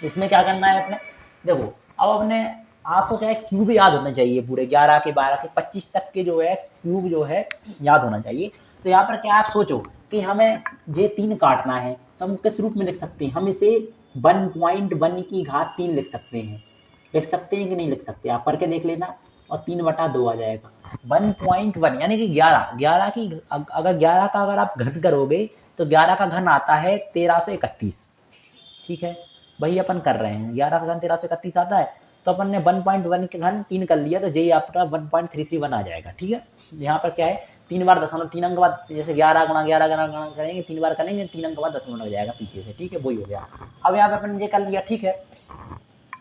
इसमें क्या करना है अपने, देखो अब अपने आपको क्या है, क्यूब याद होना चाहिए पूरे 11 के 12 के 25 तक के जो है क्यूब जो है याद होना चाहिए। तो यहाँ पर क्या आप सोचो कि हमें ये 3 काटना है तो हम किस रूप में लिख सकते हैं, हम इसे 1.1 की घात 3 लिख सकते हैं। लिख सकते हैं कि नहीं लिख सकते, आप करके देख लेना, और 3/2 आ जाएगा। 1.1 यानी कि 11 की, अगर 11 का अगर आप घन करोगे तो 11 का घन आता है 1331, ठीक है। वही अपन कर रहे हैं, 11 का घन 1331 आता है, तो अपन ने 1.1 के घन 3 कर लिया तो यही आपका 1.331 आ जाएगा, ठीक है। यहाँ पर क्या है, 3 बार 3 अंक बाद, जैसे 11 गुणा 11 गुणा करेंगे 3 बार करेंगे, 3 अंक बाद 0 लग जाएगा पीछे से, ठीक है, वही हो गया। अब यहाँ पे अपन ये कर लिया, ठीक है।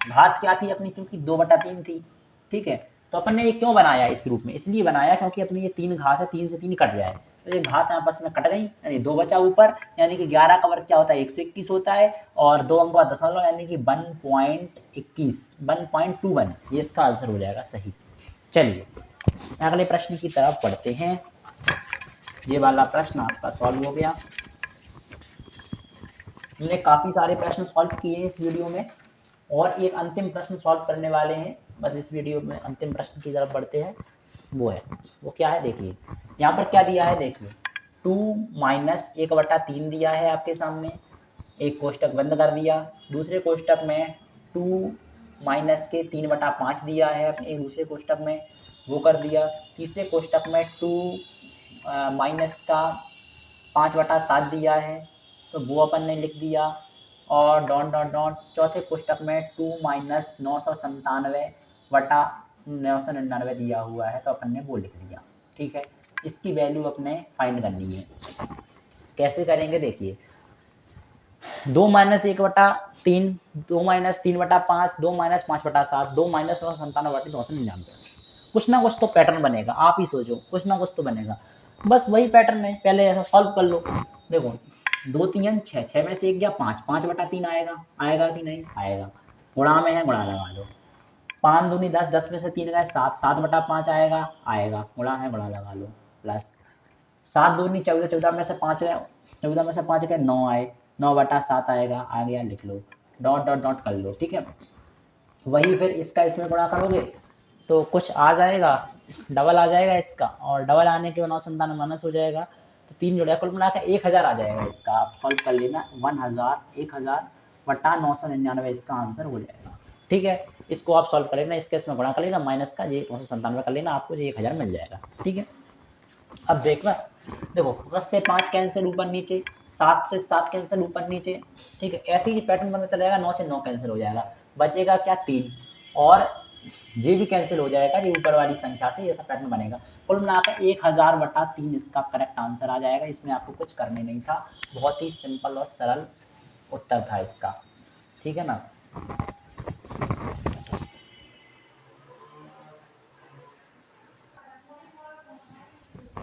घात क्या थी अपनी, क्योंकि 2/3 थी, ठीक है। तो अपन ने ये क्यों बनाया इस रूप में, इसलिए बनाया क्योंकि अपनी ये 3 घात है, 3 से 3 कट जाए, तो ये घात आपस में कट गई, यानी 2 बचा ऊपर, यानी कि 11 का वर्ग क्या होता है 121 होता है, और 2 अंकों का दशमलव यानी कि 1.21 1.21, ये इसका आंसर हो जाएगा सही। चलिए अगले प्रश्न की तरफ पढ़ते हैं। ये वाला प्रश्न आपका सॉल्व हो गया। हमने काफ़ी सारे प्रश्न सॉल्व किए हैं इस वीडियो में, और एक अंतिम प्रश्न सॉल्व करने वाले हैं बस इस वीडियो में। अंतिम प्रश्न की तरफ बढ़ते हैं, वो क्या है देखिए। यहाँ पर क्या दिया है देखिए, 2 माइनस 1/3 दिया है आपके सामने, एक कोष्टक बंद कर दिया। दूसरे कोष्टक में 2 माइनस के 3/5 दिया है, अपने एक दूसरे कोष्टक में वो कर दिया। तीसरे कोष्टक में 2 माइनस का 5/7 दिया है, तो वो अपन ने लिख दिया। और डॉट डॉट डॉट चौथे कोष्टक में 2 माइनस 997/999 दिया हुआ है, तो अपन ने वो लिख दिया। ठीक है, इसकी वैल्यू अपने फाइंड करनी है। कैसे करेंगे देखिए, 2 माइनस 1/3, 2 माइनस 3/5, 2 माइनस 5/7, 2 माइनस 997/999। कुछ ना कुछ तो पैटर्न बनेगा, आप ही सोचो, कुछ ना कुछ तो बनेगा। बस वही पैटर्न है, पहले ऐसा सॉल्व कर लो। देखो 2 3 6, 6 में से 1 गया 5, 5/3 आएगा, आएगा कि नहीं आएगा। गुणा में है, गुणा लगा लो। 5 दूनी 10, 10 में से 3 गए 7, 7/5 आएगा, आएगा, गुणा है, गुणा लगा लो। प्लस 7 दूनी 14, 14 में से 5 गए, 14 में से 5 गए 9 आए, 9/7 आएगा, आ गया, लिख लो। डॉट डॉट डॉट कर लो। ठीक है, वही फिर इसका इसमें गुणा करोगे तो कुछ आ जाएगा, डबल आ जाएगा इसका, और डबल आने के 997 माइनस हो जाएगा, तो 3 जुड़ा, कुल मिला के 1000 आ जाएगा इसका। आप सॉल्व कर लेना, 1000/999 इसका आंसर हो जाएगा। ठीक है, इसको आप सॉल्व कर लेना, इसके इसमें गुणा कर लेना, माइनस का ये 997 कर लेना, आपको ये 1000 मिल जाएगा। ठीक है, अब देखना, देखो 10 से 5 कैंसिल ऊपर नीचे, 7 से 7 कैंसिल ऊपर नीचे। ठीक है, ऐसे ही पैटर्न बनता चलेगा, 9 से 9 कैंसिल हो जाएगा, बचेगा क्या 3, और ये भी कैंसिल हो जाएगा ये ऊपर वाली संख्या से, ऐसा पैटर्न बनेगा। कुल मिलाकर 1000/3 इसका करेक्ट आंसर आ जाएगा। इसमें आपको कुछ करने नहीं था, बहुत ही सिंपल और सरल उत्तर था इसका। ठीक है ना।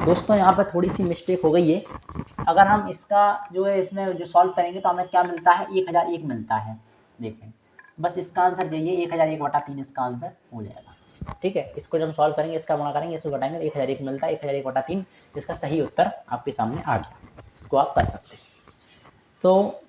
दोस्तों यहाँ पर थोड़ी सी मिस्टेक हो गई है, अगर हम इसका जो है इसमें जो सॉल्व करेंगे तो हमें क्या मिलता है, 1001 मिलता है। देखें, बस इसका आंसर यही है, 1001/3 इसका आंसर हो जाएगा। ठीक है, इसको जब हम सॉल्व करेंगे, इसका गुणा करेंगे, इसको घटाएंगे तो 1001 मिलता है, 1001/3 इसका सही उत्तर आपके सामने आ गया। इसको आप कर सकते हैं। तो